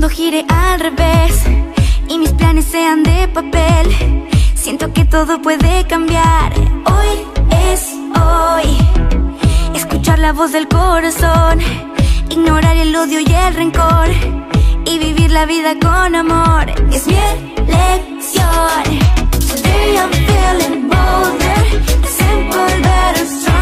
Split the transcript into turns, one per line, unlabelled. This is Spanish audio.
mundo gire al revés y mis planes sean de papel, siento que todo puede cambiar. Hoy es hoy. Escuchar la voz del corazón, ignorar el odio y el rencor y vivir la vida con amor. Es mi elección. Today I'm feeling bolder, simple, better, strong.